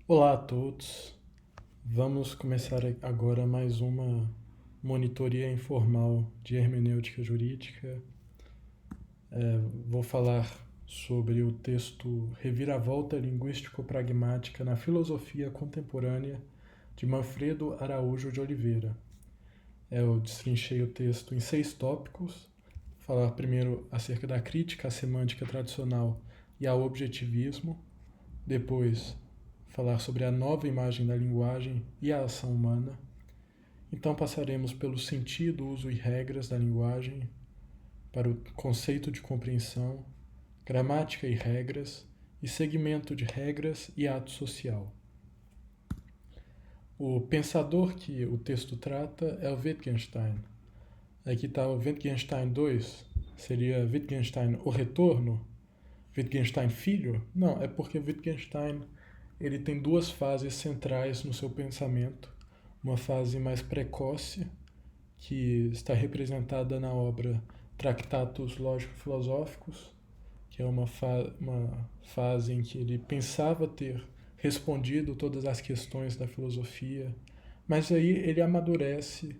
Olá a todos. Vamos começar agora mais uma monitoria informal de hermenêutica jurídica. Vou falar sobre o texto Reviravolta Linguístico-Pragmática na Filosofia Contemporânea de Manfredo Araújo de Oliveira. Eu destrinchei o texto em 6 tópicos. Falar primeiro acerca da crítica à semântica tradicional e ao objetivismo. Depois, falar sobre a nova imagem da linguagem e a ação humana. Então passaremos pelo sentido, uso e regras da linguagem, para o conceito de compreensão, gramática e regras, e segmento de regras e ato social. O pensador que o texto trata é o Wittgenstein. Aqui está o Wittgenstein 2, seria Wittgenstein o retorno? Wittgenstein filho? Não, é porque Wittgenstein ele tem 2 fases centrais no seu pensamento. Uma fase mais precoce, que está representada na obra Tractatus Lógico-Filosóficos, que é uma fase em que ele pensava ter respondido todas as questões da filosofia, mas aí ele amadurece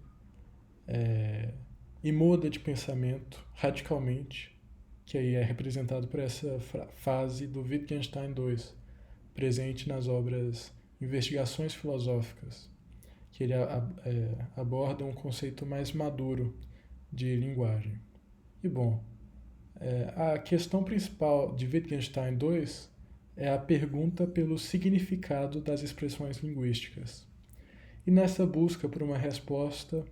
e muda de pensamento radicalmente, que aí é representado por essa fase do Wittgenstein II, presente nas obras Investigações Filosóficas, que ele aborda um conceito mais maduro de linguagem. E bom, a questão principal de Wittgenstein II é a pergunta pelo significado das expressões linguísticas. E nessa busca por uma resposta,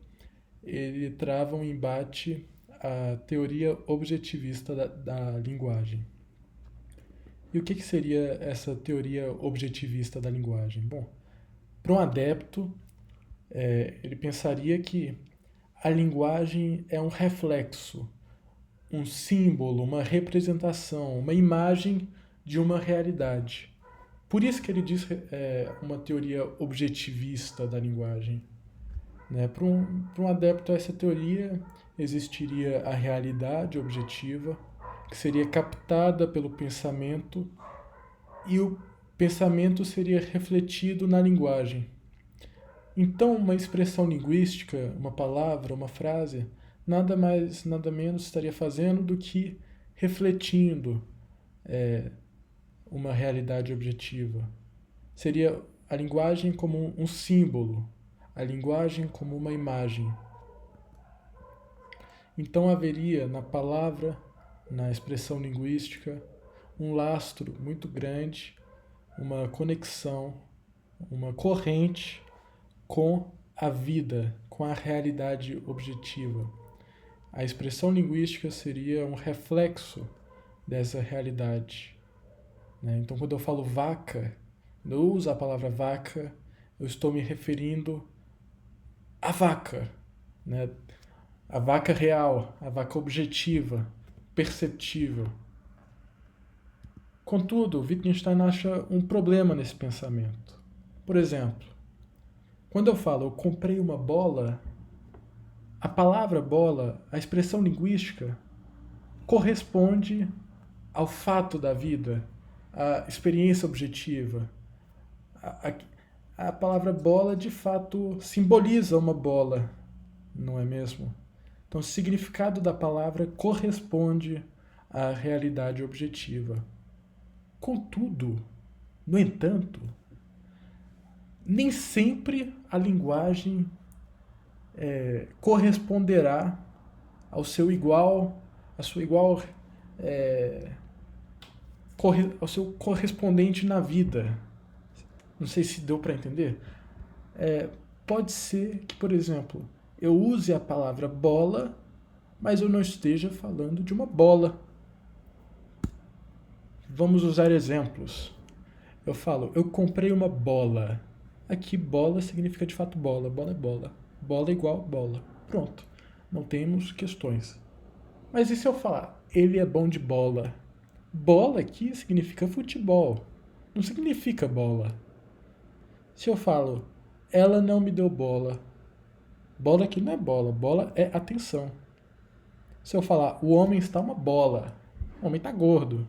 ele trava um embate à teoria objetivista da linguagem. E o que seria essa teoria objetivista da linguagem? Bom, para um adepto, ele pensaria que a linguagem é um reflexo, um símbolo, uma representação, uma imagem de uma realidade. Por isso que ele diz uma teoria objetivista da linguagem. Né? Para um adepto a essa teoria, existiria a realidade objetiva, que seria captada pelo pensamento, e o pensamento seria refletido na linguagem. Então, uma expressão linguística, uma palavra, uma frase, nada mais, nada menos estaria fazendo do que refletindo uma realidade objetiva. Seria a linguagem como um símbolo, a linguagem como uma imagem. Então haveria na palavra, na expressão linguística, um lastro muito grande, uma conexão, uma corrente com a vida, com a realidade objetiva. A expressão linguística seria um reflexo dessa realidade. Então, quando eu falo vaca, quando eu uso a palavra vaca, eu estou me referindo à vaca, né? A vaca real, a vaca objetiva, perceptível. Contudo, Wittgenstein acha um problema nesse pensamento. Por exemplo, quando eu falo eu comprei uma bola, a palavra bola, a expressão linguística, corresponde ao fato da vida, à experiência objetiva. A palavra bola, de fato, simboliza uma bola, não é mesmo? Então, o significado da palavra corresponde à realidade objetiva. Contudo, no entanto, nem sempre a linguagem corresponderá ao seu igual, à sua igual, ao seu correspondente na vida. Não sei se deu para entender. Pode ser que, por exemplo, eu use a palavra bola, mas eu não esteja falando de uma bola. Vamos usar exemplos. Eu falo, eu comprei uma bola. Aqui bola significa de fato bola. Bola é bola. Bola é igual bola. Pronto. Não temos questões. Mas e se eu falar, ele é bom de bola? Bola aqui significa futebol. Não significa bola. Se eu falo, ela não me deu bola. Bola aqui não é bola. Bola é atenção. Se eu falar, o homem está uma bola. O homem está gordo.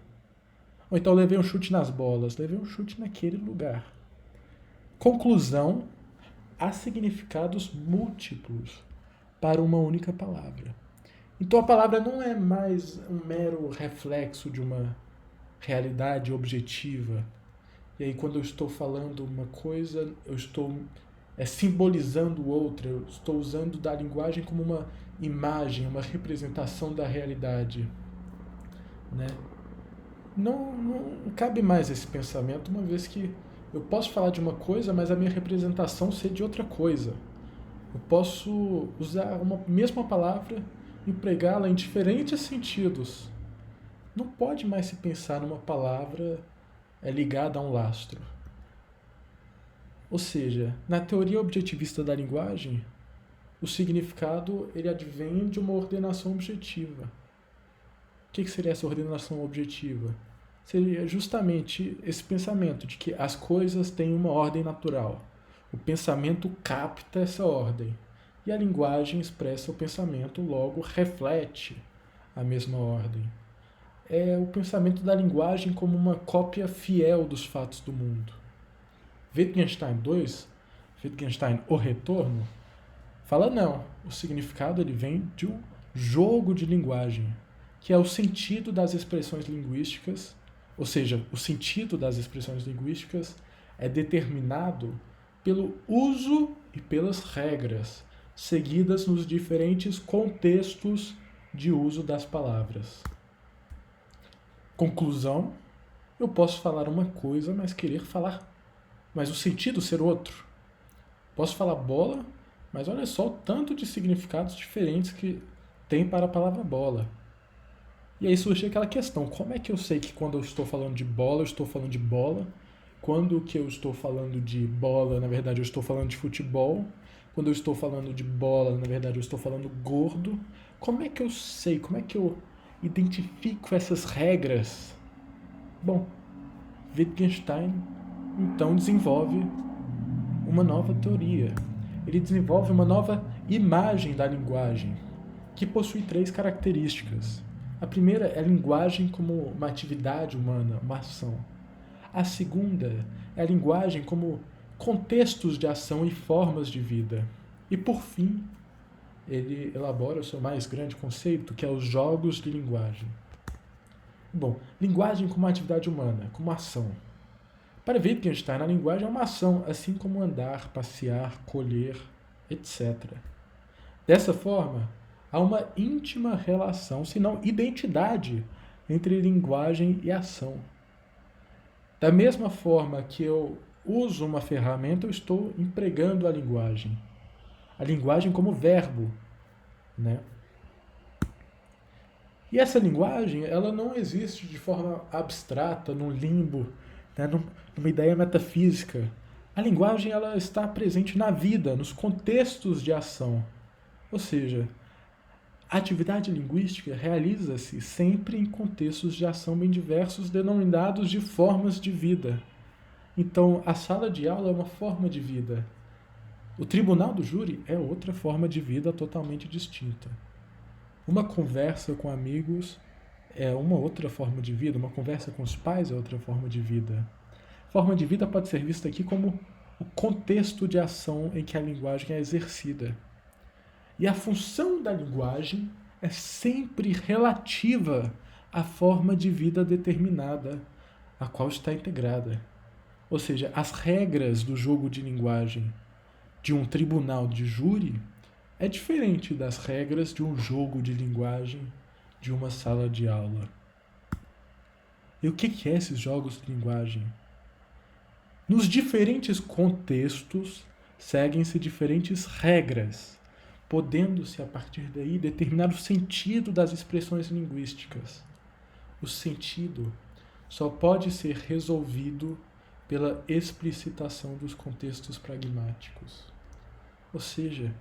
Ou então eu levei um chute nas bolas. Levei um chute naquele lugar. Conclusão: há significados múltiplos para uma única palavra. Então a palavra não é mais um mero reflexo de uma realidade objetiva. E aí quando eu estou falando uma coisa, eu estou simbolizando outra, eu estou usando da linguagem como uma imagem, uma representação da realidade. Né? Não cabe mais esse pensamento, uma vez que eu posso falar de uma coisa, mas a minha representação ser de outra coisa. Eu posso usar uma mesma palavra e empregá-la em diferentes sentidos. Não pode mais se pensar numa palavra ligada a um lastro. Ou seja, na teoria objetivista da linguagem, o significado ele advém de uma ordenação objetiva. O que seria essa ordenação objetiva? Seria justamente esse pensamento de que as coisas têm uma ordem natural. O pensamento capta essa ordem. E a linguagem expressa o pensamento, logo reflete a mesma ordem. É o pensamento da linguagem como uma cópia fiel dos fatos do mundo. Wittgenstein 2, Wittgenstein, O Retorno, fala não. O significado ele vem de um jogo de linguagem, que é o sentido das expressões linguísticas, ou seja, o sentido das expressões linguísticas é determinado pelo uso e pelas regras seguidas nos diferentes contextos de uso das palavras. Conclusão: eu posso falar uma coisa, mas o sentido ser outro. Posso falar bola, mas olha só o tanto de significados diferentes que tem para a palavra bola. E aí surge aquela questão, como é que eu sei que quando eu estou falando de bola, eu estou falando de bola? Quando que eu estou falando de bola, na verdade eu estou falando de futebol? Quando eu estou falando de bola, na verdade eu estou falando gordo? Como é que eu sei, como é que eu identifico essas regras? Bom, Wittgenstein então desenvolve uma nova teoria. Ele desenvolve uma nova imagem da linguagem, que possui 3 características. A primeira é a linguagem como uma atividade humana, uma ação. A segunda é a linguagem como contextos de ação e formas de vida. E, por fim, ele elabora o seu mais grande conceito, que é os jogos de linguagem. Bom, linguagem como atividade humana, como ação. Para Wittgenstein, a linguagem é uma ação, assim como andar, passear, colher, etc. Dessa forma, há uma íntima relação, se não identidade, entre linguagem e ação. Da mesma forma que eu uso uma ferramenta, eu estou empregando a linguagem. A linguagem como verbo, né? E essa linguagem, ela não existe de forma abstrata, num limbo, né? Numa ideia metafísica. A linguagem, ela está presente na vida, nos contextos de ação. Ou seja, a atividade linguística realiza-se sempre em contextos de ação bem diversos, denominados de formas de vida. Então, a sala de aula é uma forma de vida. O tribunal do júri é outra forma de vida totalmente distinta. Uma conversa com amigos é uma outra forma de vida, uma conversa com os pais é outra forma de vida. Forma de vida pode ser vista aqui como o contexto de ação em que a linguagem é exercida. E a função da linguagem é sempre relativa à forma de vida determinada, a qual está integrada. Ou seja, as regras do jogo de linguagem de um tribunal de júri é diferente das regras de um jogo de linguagem de uma sala de aula. E o que é esses jogos de linguagem? Nos diferentes contextos, seguem-se diferentes regras, podendo-se, a partir daí, determinar o sentido das expressões linguísticas. O sentido só pode ser resolvido pela explicitação dos contextos pragmáticos. Ou seja,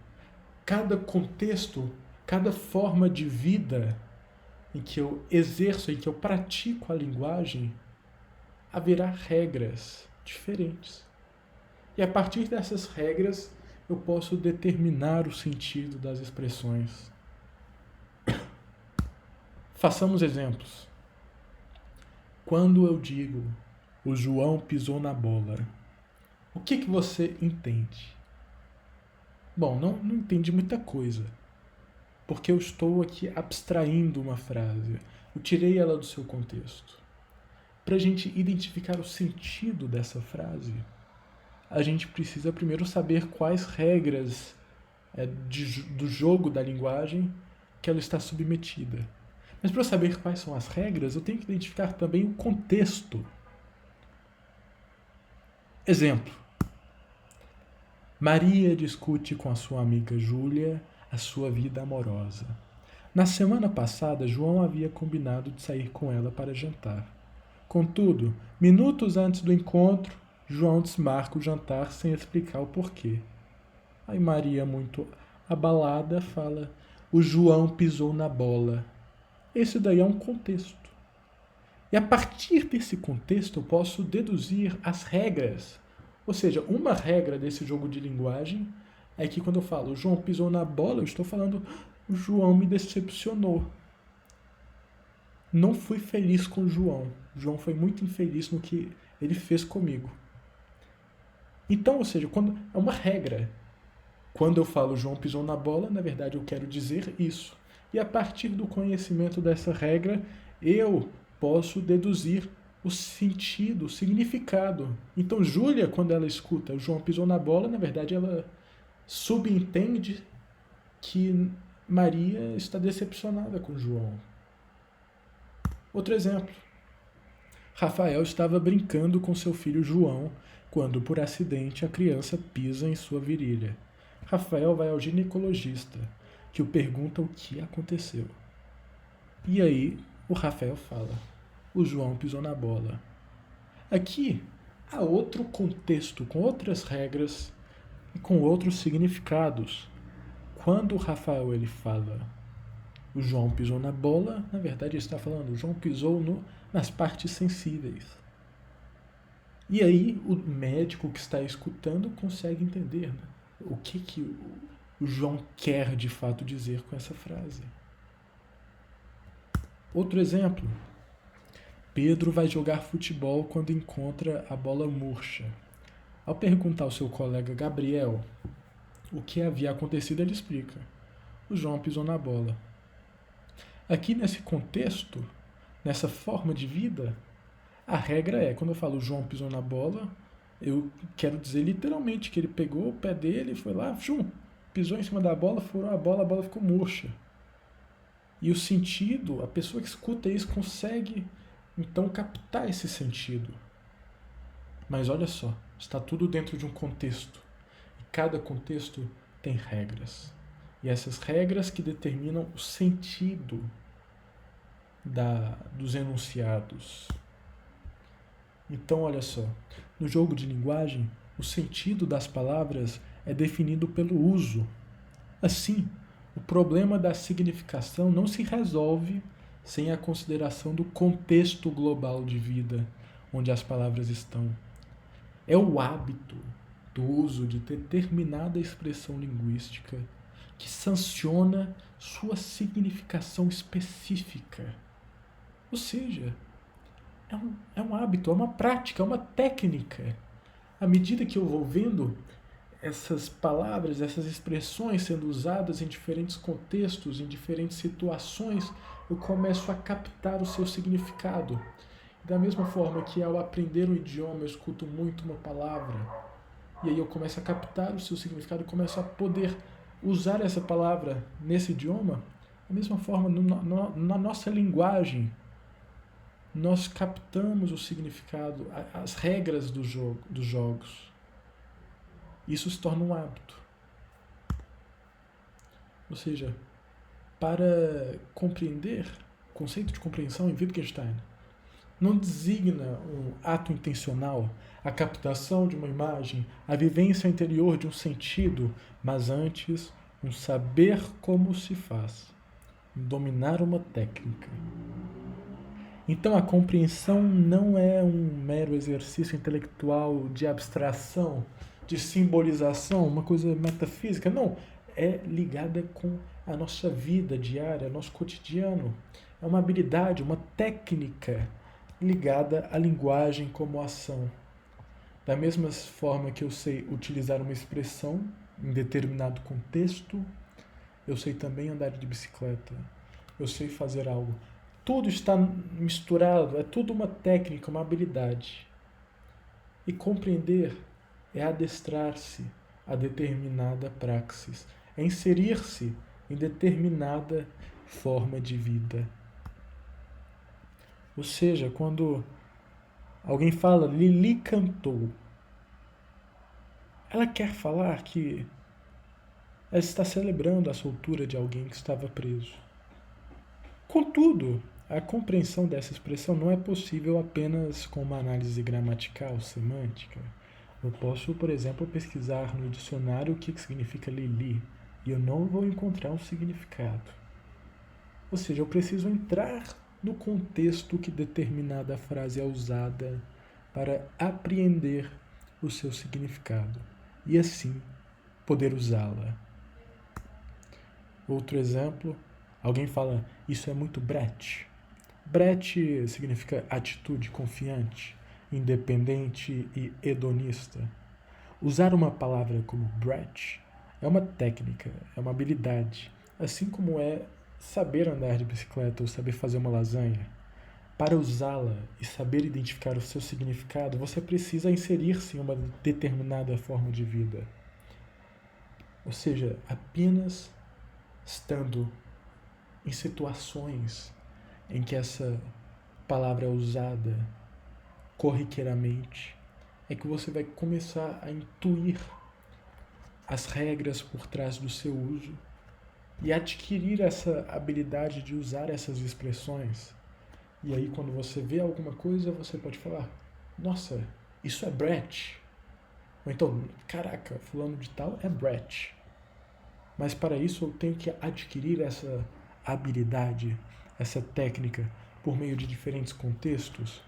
cada contexto, cada forma de vida em que eu exerço, em que eu pratico a linguagem, haverá regras diferentes. E a partir dessas regras, eu posso determinar o sentido das expressões. Façamos exemplos. Quando eu digo, o João pisou na bola, O que você entende? Bom, não entendi muita coisa, porque eu estou aqui abstraindo uma frase. Eu tirei ela do seu contexto. Para a gente identificar o sentido dessa frase, a gente precisa primeiro saber quais regras do jogo da linguagem que ela está submetida. Mas para eu saber quais são as regras, eu tenho que identificar também o contexto. Exemplo. Maria discute com a sua amiga Júlia a sua vida amorosa. Na semana passada, João havia combinado de sair com ela para jantar. Contudo, minutos antes do encontro, João desmarca o jantar sem explicar o porquê. Aí Maria, muito abalada, fala: o João pisou na bola. Esse daí é um contexto. E a partir desse contexto eu posso deduzir as regras. Ou seja, uma regra desse jogo de linguagem é que quando eu falo o João pisou na bola, eu estou falando o João me decepcionou. Não fui feliz com o João. O João foi muito infeliz no que ele fez comigo. Então, ou seja, quando é uma regra. Quando eu falo João pisou na bola, na verdade eu quero dizer isso. E a partir do conhecimento dessa regra, eu posso deduzir o sentido, o significado. Então, Júlia, quando ela escuta o João pisou na bola, na verdade ela subentende que Maria está decepcionada com João. Outro exemplo. Rafael estava brincando com seu filho João quando, por acidente, a criança pisa em sua virilha. Rafael vai ao ginecologista, que o pergunta o que aconteceu. E aí, o Rafael fala: o João pisou na bola. Aqui há outro contexto, com outras regras e com outros significados. Quando o Rafael ele fala o João pisou na bola, na verdade ele está falando o João pisou nas partes sensíveis. E aí o médico que está escutando consegue entender, né? O que o João quer de fato dizer com essa frase. Outro exemplo. Pedro vai jogar futebol quando encontra a bola murcha. Ao perguntar ao seu colega Gabriel o que havia acontecido, ele explica: o João pisou na bola. Aqui nesse contexto, nessa forma de vida, a regra é, quando eu falo o João pisou na bola, eu quero dizer literalmente que ele pegou o pé dele, foi lá, pisou em cima da bola, furou a bola ficou murcha. E o sentido, a pessoa que escuta isso consegue então captar esse sentido. Mas olha só, está tudo dentro de um contexto. E cada contexto tem regras. E essas regras que determinam o sentido dos enunciados. Então, olha só, no jogo de linguagem, o sentido das palavras é definido pelo uso. Assim, o problema da significação não se resolve sem a consideração do contexto global de vida onde as palavras estão. É o hábito do uso de determinada expressão linguística que sanciona sua significação específica. Ou seja, é um hábito, é uma prática, é uma técnica. À medida que eu vou vendo essas palavras, essas expressões sendo usadas em diferentes contextos, em diferentes situações, eu começo a captar o seu significado. Da mesma forma que ao aprender um idioma eu escuto muito uma palavra, e aí eu começo a captar o seu significado, eu começo a poder usar essa palavra nesse idioma, da mesma forma na nossa linguagem, nós captamos o significado, as regras dos jogos. Isso se torna um hábito. Ou seja, para compreender, o conceito de compreensão em Wittgenstein não designa um ato intencional, a captação de uma imagem, a vivência interior de um sentido, mas antes um saber como se faz, dominar uma técnica. Então a compreensão não é um mero exercício intelectual de abstração, de simbolização, uma coisa metafísica. Não, é ligada com a nossa vida diária, nosso cotidiano. É uma habilidade, uma técnica ligada à linguagem como ação. Da mesma forma que eu sei utilizar uma expressão em determinado contexto, eu sei também andar de bicicleta. Eu sei fazer algo. Tudo está misturado, é tudo uma técnica, uma habilidade. E compreender é adestrar-se a determinada praxis, é inserir-se em determinada forma de vida. Ou seja, quando alguém fala Lili cantou, ela quer falar que ela está celebrando a soltura de alguém que estava preso. Contudo, a compreensão dessa expressão não é possível apenas com uma análise gramatical, semântica. Eu posso, por exemplo, pesquisar no dicionário o que significa Lili e eu não vou encontrar um significado. Ou seja, eu preciso entrar no contexto que determinada frase é usada para apreender o seu significado e assim poder usá-la. Outro exemplo, alguém fala, isso é muito brete. Brete significa atitude confiante, independente e hedonista. Usar uma palavra como brete é uma técnica, é uma habilidade, assim como é saber andar de bicicleta ou saber fazer uma lasanha. Para usá-la e saber identificar o seu significado, você precisa inserir-se em uma determinada forma de vida. Ou seja, apenas estando em situações em que essa palavra é usada corriqueiramente, é que você vai começar a intuir as regras por trás do seu uso e adquirir essa habilidade de usar essas expressões. E aí, quando você vê alguma coisa, você pode falar: nossa, isso é Brett. Ou então, caraca, fulano de tal é Brett. Mas para isso eu tenho que adquirir essa habilidade, essa técnica, por meio de diferentes contextos.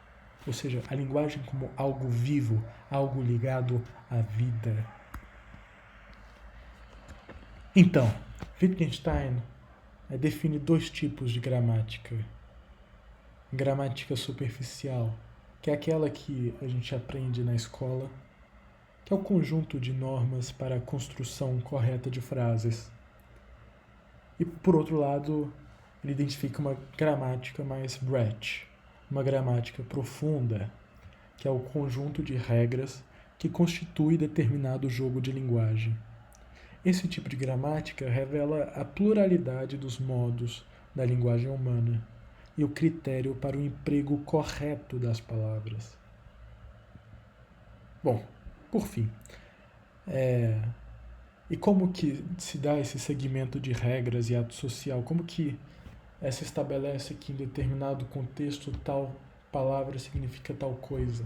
Ou seja, a linguagem como algo vivo, algo ligado à vida. Então, Wittgenstein define dois tipos de gramática. Gramática superficial, que é aquela que a gente aprende na escola, que é o conjunto de normas para a construção correta de frases. E, por outro lado, ele identifica uma gramática mais breadth, uma gramática profunda, que é o conjunto de regras que constitui determinado jogo de linguagem. Esse tipo de gramática revela a pluralidade dos modos da linguagem humana e o critério para o emprego correto das palavras. Bom, por fim, e como que se dá esse segmento de regras e ato social? Como que se estabelece que em determinado contexto tal palavra significa tal coisa?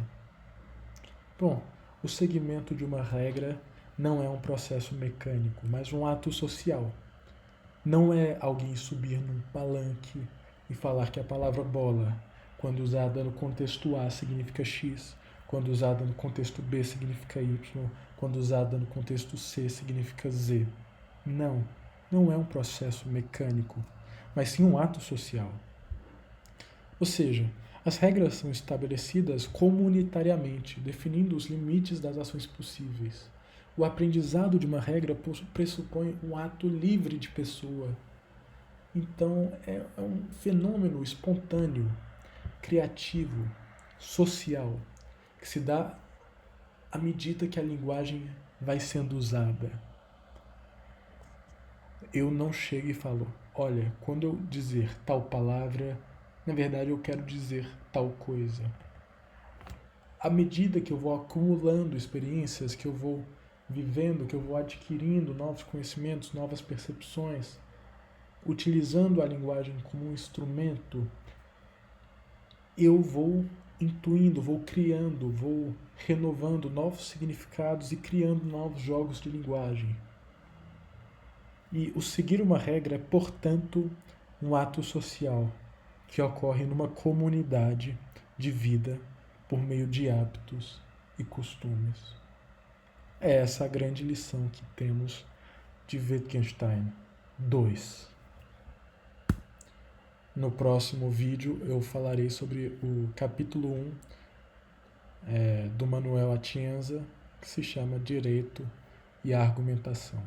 Bom, o segmento de uma regra não é um processo mecânico, mas um ato social. Não é alguém subir num palanque e falar que a palavra bola, quando usada no contexto A, significa X, quando usada no contexto B, significa Y, quando usada no contexto C, significa Z. Não, não é um processo mecânico, mas sim um ato social. Ou seja, as regras são estabelecidas comunitariamente, definindo os limites das ações possíveis. O aprendizado de uma regra pressupõe um ato livre de pessoa. Então, é um fenômeno espontâneo, criativo, social, que se dá à medida que a linguagem vai sendo usada. Eu não chego e falo, olha, quando eu dizer tal palavra, na verdade eu quero dizer tal coisa. À medida que eu vou acumulando experiências, que eu vou vivendo, que eu vou adquirindo novos conhecimentos, novas percepções, utilizando a linguagem como um instrumento, eu vou intuindo, vou criando, vou renovando novos significados e criando novos jogos de linguagem. E o seguir uma regra é, portanto, um ato social que ocorre numa comunidade de vida por meio de hábitos e costumes. É essa a grande lição que temos de Wittgenstein 2. No próximo vídeo eu falarei sobre o capítulo 1, do Manuel Atienza, que se chama Direito e Argumentação.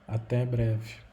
Até breve.